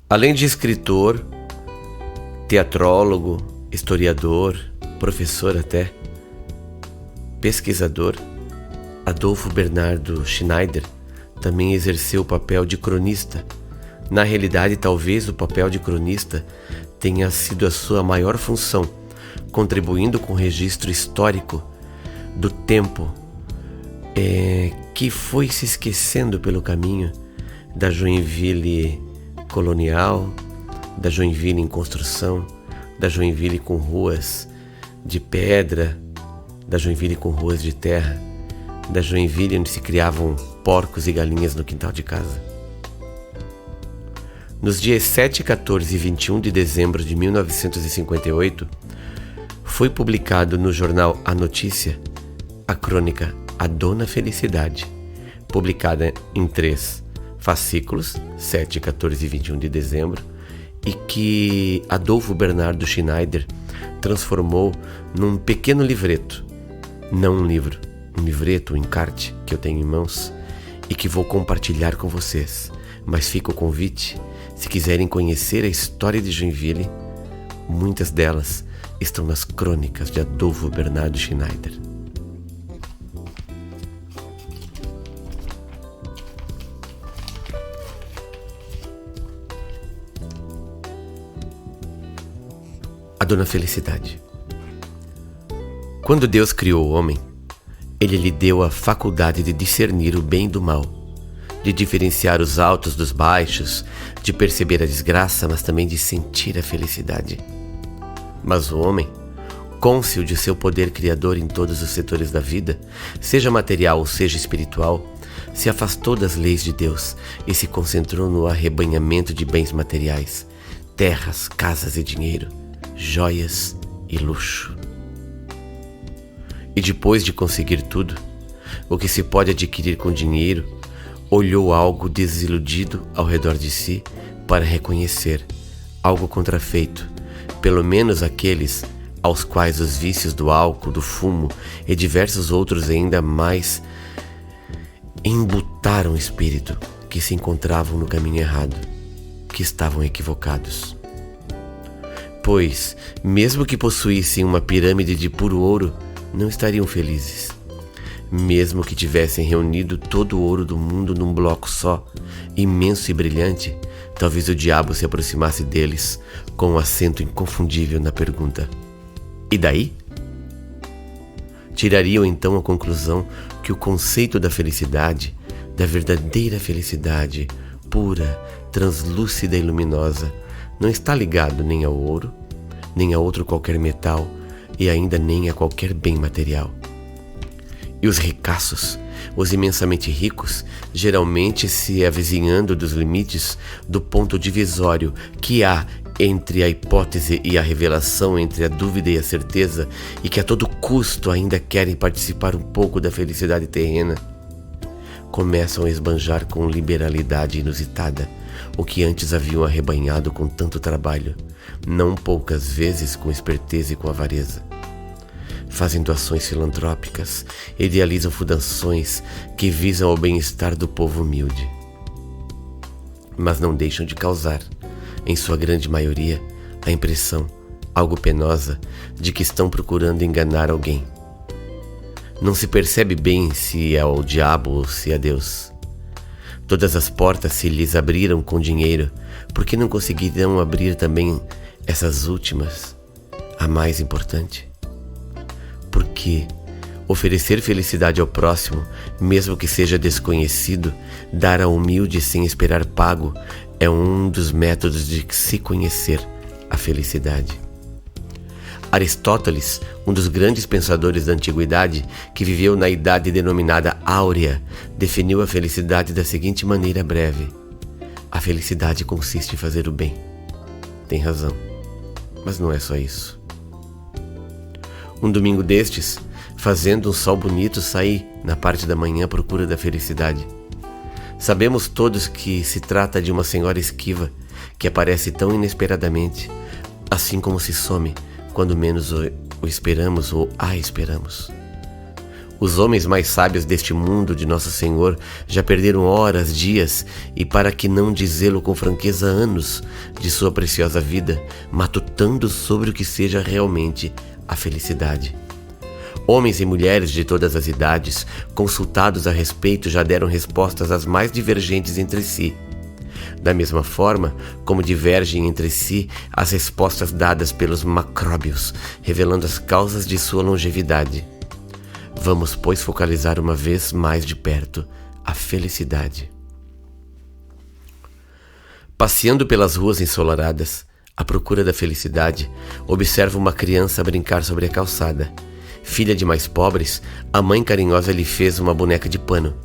Além de escritor, teatrólogo, historiador, professor até, pesquisador, Adolfo Bernardo Schneider também exerceu o papel de cronista. Na realidade, talvez o papel de cronista tenha sido a sua maior função, contribuindo com o registro histórico do tempo que foi se esquecendo pelo caminho da Joinville colonial, da Joinville em construção, da Joinville com ruas de pedra, da Joinville com ruas de terra, da Joinville onde se criavam porcos e galinhas no quintal de casa. Nos dias 7, 14 e 21 de dezembro de 1958, foi publicado no jornal A Notícia a crônica A Dona Felicidade, publicada em 3 fascículos, 7, 14 e 21 de dezembro, e que Adolfo Bernardo Schneider transformou num pequeno livreto, não um livro, um livreto, um encarte que eu tenho em mãos e que vou compartilhar com vocês. Mas fica o convite, se quiserem conhecer a história de Joinville, muitas delas estão nas crônicas de Adolfo Bernardo Schneider. A Dona Felicidade. Quando Deus criou o homem, Ele lhe deu a faculdade de discernir o bem do mal, de diferenciar os altos dos baixos, de perceber a desgraça, mas também de sentir a felicidade. Mas o homem, cônscio de seu poder criador em todos os setores da vida, seja material ou seja espiritual, se afastou das leis de Deus e se concentrou no arrebanhamento de bens materiais, terras, casas e dinheiro, joias e luxo. E depois de conseguir tudo, o que se pode adquirir com dinheiro, olhou algo desiludido ao redor de si para reconhecer algo contrafeito, pelo menos aqueles aos quais os vícios do álcool, do fumo e diversos outros ainda mais embutaram o espírito, que se encontravam no caminho errado, que estavam equivocados. Pois, mesmo que possuíssem uma pirâmide de puro ouro, não estariam felizes. Mesmo que tivessem reunido todo o ouro do mundo num bloco só, imenso e brilhante, talvez o diabo se aproximasse deles com um acento inconfundível na pergunta: e daí? Tirariam então a conclusão que o conceito da felicidade, da verdadeira felicidade, pura, translúcida e luminosa, não está ligado nem ao ouro, nem a outro qualquer metal e ainda nem a qualquer bem material. E os ricaços, os imensamente ricos, geralmente se avizinhando dos limites do ponto divisório que há entre a hipótese e a revelação, entre a dúvida e a certeza, e que a todo custo ainda querem participar um pouco da felicidade terrena, começam a esbanjar com liberalidade inusitada o que antes haviam arrebanhado com tanto trabalho, não poucas vezes com esperteza e com avareza. Fazem doações filantrópicas, idealizam fundações que visam ao bem-estar do povo humilde. Mas não deixam de causar, em sua grande maioria, a impressão, algo penosa, de que estão procurando enganar alguém. Não se percebe bem se é ao diabo ou se é Deus. Todas as portas se lhes abriram com dinheiro, porque não conseguirão abrir também essas últimas, a mais importante? Porque oferecer felicidade ao próximo, mesmo que seja desconhecido, dar ao humilde sem esperar pago, é um dos métodos de se conhecer a felicidade. Aristóteles, um dos grandes pensadores da antiguidade, que viveu na idade denominada Áurea, definiu a felicidade da seguinte maneira breve: a felicidade consiste em fazer o bem. Tem razão, mas não é só isso. Um domingo destes, fazendo um sol bonito, saí na parte da manhã à procura da felicidade. Sabemos todos que se trata de uma senhora esquiva, que aparece tão inesperadamente, assim como se some quando menos o esperamos ou a esperamos. Os homens mais sábios deste mundo de Nosso Senhor já perderam horas, dias e, para que não dizê-lo com franqueza, anos de sua preciosa vida, matutando sobre o que seja realmente a felicidade. Homens e mulheres de todas as idades, consultados a respeito, já deram respostas as mais divergentes entre si. Da mesma forma como divergem entre si as respostas dadas pelos macróbios, revelando as causas de sua longevidade. Vamos, pois, focalizar uma vez mais de perto a felicidade. Passeando pelas ruas ensolaradas, à procura da felicidade, observa uma criança brincar sobre a calçada. Filha de mais pobres, a mãe carinhosa lhe fez uma boneca de pano.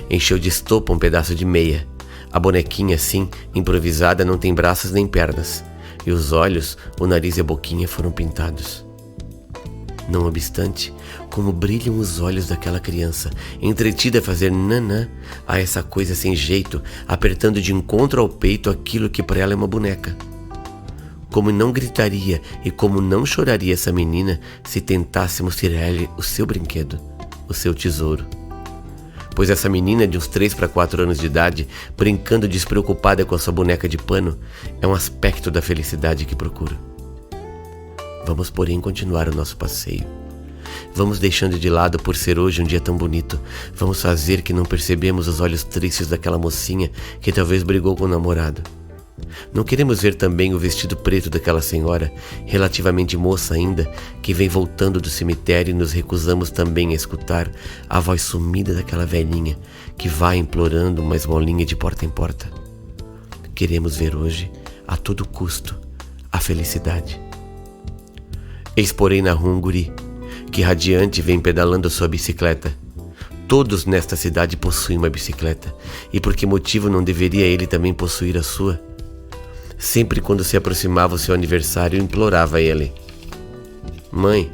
Encheu de estopa um pedaço de meia. A bonequinha, assim, improvisada, não tem braços nem pernas. E os olhos, o nariz e a boquinha foram pintados. Não obstante, como brilham os olhos daquela criança, entretida a fazer nanã a essa coisa sem jeito, apertando de encontro ao peito aquilo que para ela é uma boneca. Como não gritaria e como não choraria essa menina se tentássemos tirar-lhe o seu brinquedo, o seu tesouro. Pois essa menina de uns 3 para 4 anos de idade, brincando despreocupada com a sua boneca de pano, é um aspecto da felicidade que procuro. Vamos, porém, continuar o nosso passeio. Vamos deixando de lado por ser hoje um dia tão bonito. Vamos fazer que não percebemos os olhos tristes daquela mocinha que talvez brigou com o namorado. Não queremos ver também o vestido preto daquela senhora, relativamente moça ainda, que vem voltando do cemitério, e nos recusamos também a escutar a voz sumida daquela velhinha que vai implorando uma esmolinha de porta em porta. Queremos ver hoje, a todo custo, a felicidade. Eis, porém, na rua um guri, que radiante vem pedalando sua bicicleta. Todos nesta cidade possuem uma bicicleta, e por que motivo não deveria ele também possuir a sua? Sempre quando se aproximava o seu aniversário, implorava a ele: "Mãe,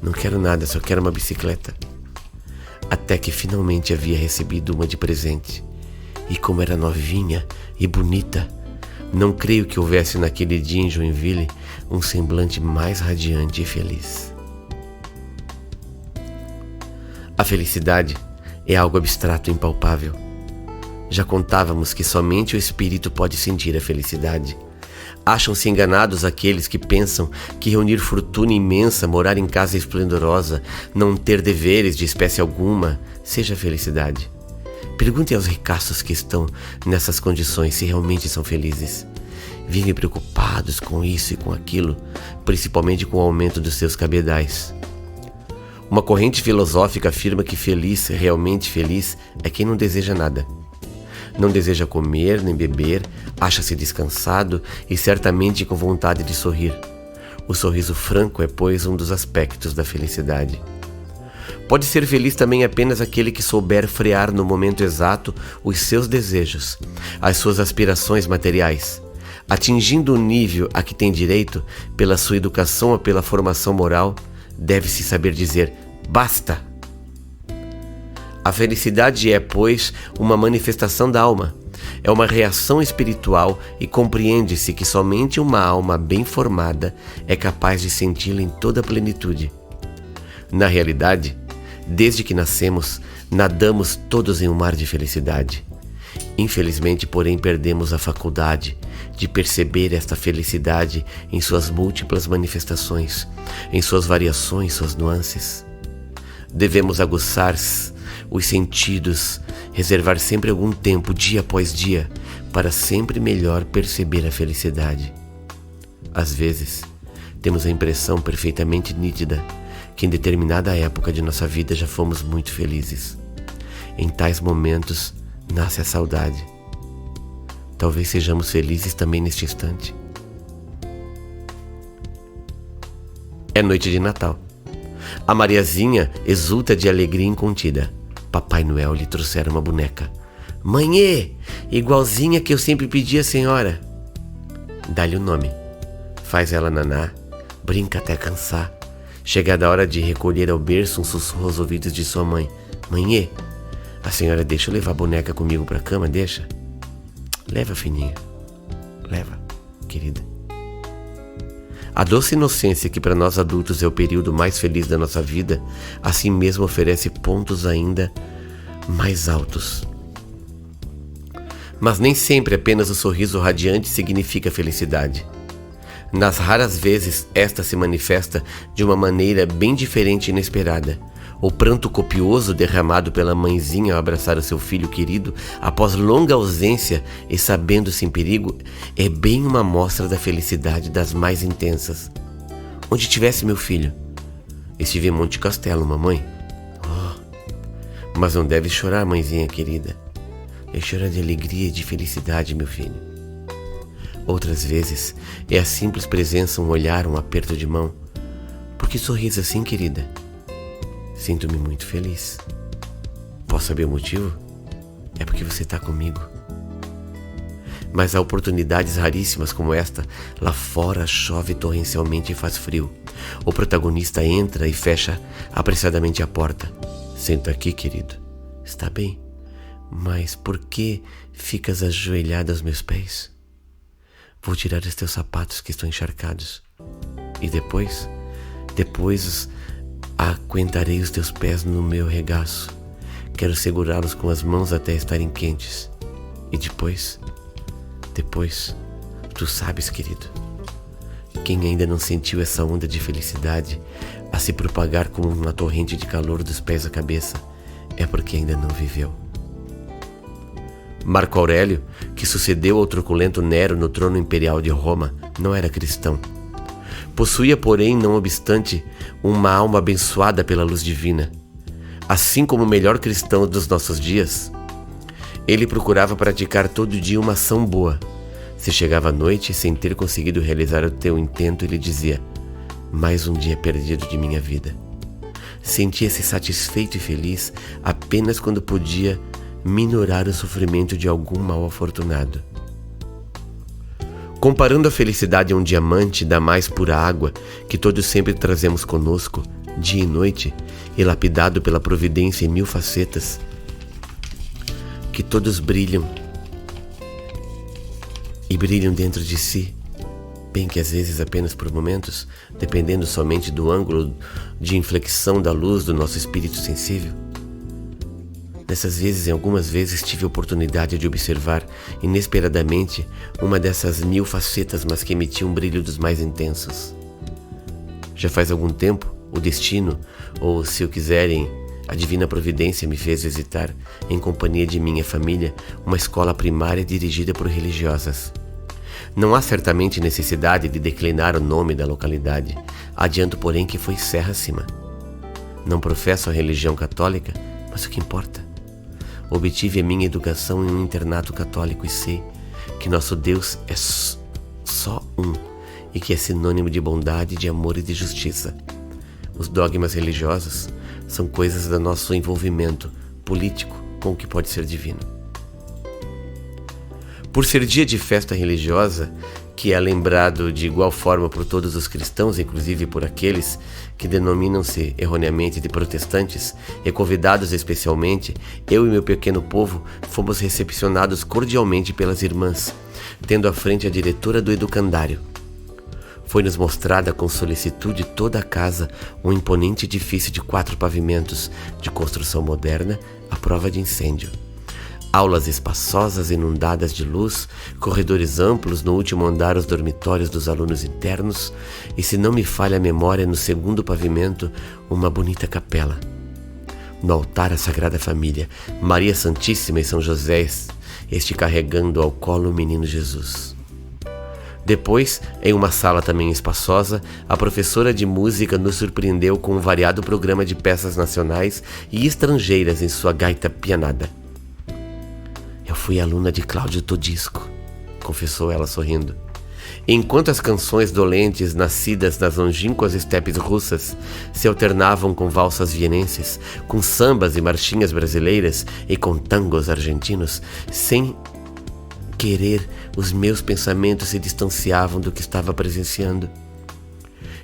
não quero nada, só quero uma bicicleta." Até que finalmente havia recebido uma de presente, e como era novinha e bonita, não creio que houvesse naquele dia em Joinville um semblante mais radiante e feliz. A felicidade é algo abstrato e impalpável. Já contávamos que somente o espírito pode sentir a felicidade. Acham-se enganados aqueles que pensam que reunir fortuna imensa, morar em casa esplendorosa, não ter deveres de espécie alguma, seja felicidade. Perguntem aos ricaços que estão nessas condições se realmente são felizes. Vivem preocupados com isso e com aquilo, principalmente com o aumento dos seus cabedais. Uma corrente filosófica afirma que feliz, realmente feliz, é quem não deseja nada. Não deseja comer nem beber, acha-se descansado e certamente com vontade de sorrir. O sorriso franco é, pois, um dos aspectos da felicidade. Pode ser feliz também apenas aquele que souber frear no momento exato os seus desejos, as suas aspirações materiais, atingindo o nível a que tem direito pela sua educação ou pela formação moral. Deve-se saber dizer: basta! A felicidade é, pois, uma manifestação da alma. É uma reação espiritual e compreende-se que somente uma alma bem formada é capaz de senti-la em toda a plenitude. Na realidade, desde que nascemos, nadamos todos em um mar de felicidade. Infelizmente, porém, perdemos a faculdade de perceber esta felicidade em suas múltiplas manifestações, em suas variações, suas nuances. Devemos aguçar os sentidos, reservar sempre algum tempo, dia após dia, para sempre melhor perceber a felicidade. Às vezes, temos a impressão perfeitamente nítida que em determinada época de nossa vida já fomos muito felizes. Em tais momentos, nasce a saudade. Talvez sejamos felizes também neste instante. É noite de Natal. A Mariazinha exulta de alegria incontida. Papai Noel lhe trouxera uma boneca. "Mãe, igualzinha que eu sempre pedi à senhora." Dá-lhe o nome. Faz ela naná, brinca até cansar. Chegada a hora de recolher ao berço, um sussurro aos ouvidos de sua mãe: "Mãe, a senhora deixa eu levar a boneca comigo pra cama, deixa?" "Leva, fininha. Leva, querida." A doce inocência, que para nós adultos é o período mais feliz da nossa vida, assim mesmo oferece pontos ainda mais altos. Mas nem sempre apenas o sorriso radiante significa felicidade. Nas raras vezes, esta se manifesta de uma maneira bem diferente e inesperada. O pranto copioso derramado pela mãezinha ao abraçar o seu filho querido após longa ausência e sabendo-se em perigo é bem uma mostra da felicidade das mais intensas. Onde estivesse meu filho? Estive em Monte Castelo, mamãe. Oh, mas não deve chorar, mãezinha querida. É chorar de alegria e de felicidade, meu filho. Outras vezes é a simples presença, um olhar, um aperto de mão. Por que sorris assim, querida? Sinto-me muito feliz. Posso saber o motivo? É porque você está comigo. Mas há oportunidades raríssimas como esta. Lá fora chove torrencialmente e faz frio. O protagonista entra e fecha apressadamente a porta. Senta aqui, querido. Está bem. Mas por que ficas ajoelhada aos meus pés? Vou tirar os teus sapatos que estão encharcados. E depois aguentarei os teus pés no meu regaço. Quero segurá-los com as mãos até estarem quentes. E depois, tu sabes, querido, quem ainda não sentiu essa onda de felicidade a se propagar como uma torrente de calor dos pés à cabeça, é porque ainda não viveu. Marco Aurélio, que sucedeu ao truculento Nero no trono imperial de Roma, não era cristão. Possuía, porém, não obstante, uma alma abençoada pela luz divina. Assim como o melhor cristão dos nossos dias, ele procurava praticar todo dia uma ação boa. Se chegava à noite sem ter conseguido realizar o teu intento, ele dizia: mais um dia perdido de minha vida. Sentia-se satisfeito e feliz apenas quando podia minorar o sofrimento de algum mal-afortunado. Comparando a felicidade a um diamante da mais pura água que todos sempre trazemos conosco, dia e noite, e lapidado pela providência em 1000 facetas, que todos brilham e brilham dentro de si, bem que às vezes apenas por momentos, dependendo somente do ângulo de inflexão da luz do nosso espírito sensível. Nessas vezes, em algumas vezes, tive a oportunidade de observar, inesperadamente, uma dessas 1000 facetas, mas que emitia um brilho dos mais intensos. Já faz algum tempo, o destino, ou se o quiserem, a divina providência me fez visitar, em companhia de minha família, uma escola primária dirigida por religiosas. Não há certamente necessidade de declinar o nome da localidade. Adianto, porém, que foi Serra Acima. Não professo a religião católica, mas o que importa? Obtive a minha educação em um internato católico e sei que nosso Deus é só um e que é sinônimo de bondade, de amor e de justiça. Os dogmas religiosos são coisas do nosso envolvimento político com o que pode ser divino. Por ser dia de festa religiosa, que é lembrado de igual forma por todos os cristãos, inclusive por aqueles que denominam-se erroneamente de protestantes, e convidados especialmente, eu e meu pequeno povo fomos recepcionados cordialmente pelas irmãs, tendo à frente a diretora do educandário. Foi-nos mostrada com solicitude toda a casa, um imponente edifício de 4 pavimentos, de construção moderna, à prova de incêndio. Aulas espaçosas inundadas de luz, corredores amplos, no último andar os dormitórios dos alunos internos e, se não me falha a memória, no 2º pavimento, uma bonita capela. No altar a Sagrada Família, Maria Santíssima e São José, este carregando ao colo o menino Jesus. Depois, em uma sala também espaçosa, a professora de música nos surpreendeu com um variado programa de peças nacionais e estrangeiras em sua gaita pianada. Eu fui aluna de Cláudio Todisco, confessou ela sorrindo. Enquanto as canções dolentes, nascidas nas longínquas estepes russas, se alternavam com valsas vienenses, com sambas e marchinhas brasileiras e com tangos argentinos, sem querer, os meus pensamentos se distanciavam do que estava presenciando.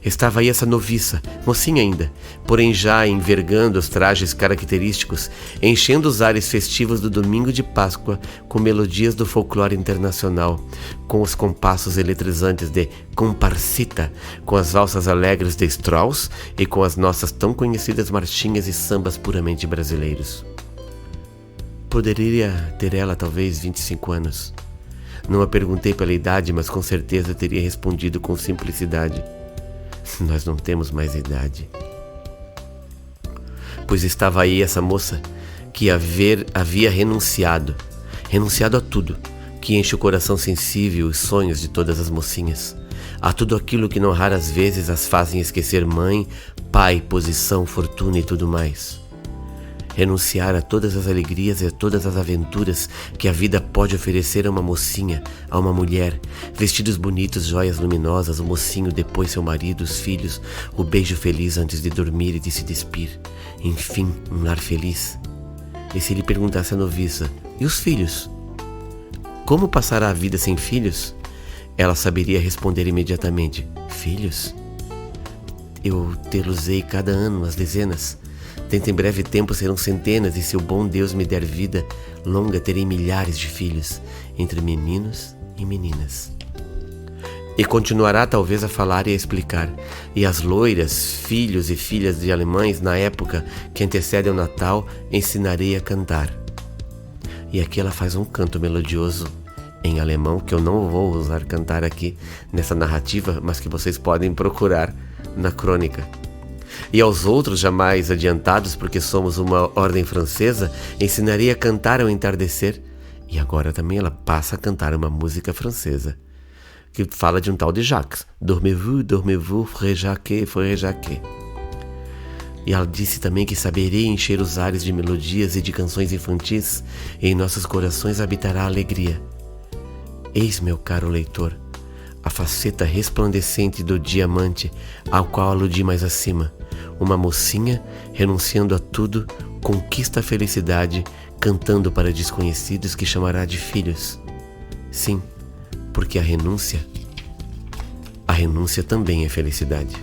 Estava aí essa noviça, mocinha ainda, porém já envergando os trajes característicos, enchendo os ares festivos do domingo de Páscoa com melodias do folclore internacional, com os compassos eletrizantes de comparsita, com as valsas alegres de Strauss e com as nossas tão conhecidas marchinhas e sambas puramente brasileiros. Poderia ter ela talvez 25 anos. Não a perguntei pela idade, mas com certeza teria respondido com simplicidade: nós não temos mais idade. Pois estava aí essa moça que havia renunciado a tudo, que enche o coração sensível e os sonhos de todas as mocinhas, a tudo aquilo que não raras vezes as fazem esquecer mãe, pai, posição, fortuna e tudo mais. Renunciar a todas as alegrias e a todas as aventuras que a vida pode oferecer a uma mocinha, a uma mulher, vestidos bonitos, joias luminosas, o mocinho, depois seu marido, os filhos, o beijo feliz antes de dormir e de se despir, enfim, um lar feliz. E se lhe perguntasse a noviça: e os filhos? Como passará a vida sem filhos? Ela saberia responder imediatamente: filhos? Eu tê-los-ei cada ano, as dezenas. Dentro em breve tempo serão centenas, e se o bom Deus me der vida longa, terei milhares de filhos, entre meninos e meninas. E continuará talvez a falar e a explicar. E as loiras, filhos e filhas de alemães, na época que antecede ao Natal, ensinarei a cantar. E aqui ela faz um canto melodioso em alemão, que eu não vou usar cantar aqui nessa narrativa, mas que vocês podem procurar na crônica. E aos outros jamais adiantados, porque somos uma ordem francesa, ensinarei a cantar ao entardecer. E agora também ela passa a cantar uma música francesa, que fala de um tal de Jacques. Dormez-vous, dormez-vous, frère Jacques, frère Jacques. E ela disse também que saberei encher os ares de melodias e de canções infantis, e em nossos corações habitará a alegria. Eis, meu caro leitor, a faceta resplandecente do diamante ao qual aludi mais acima. Uma mocinha, renunciando a tudo, conquista a felicidade, cantando para desconhecidos que chamará de filhos. Sim, porque a renúncia também é felicidade.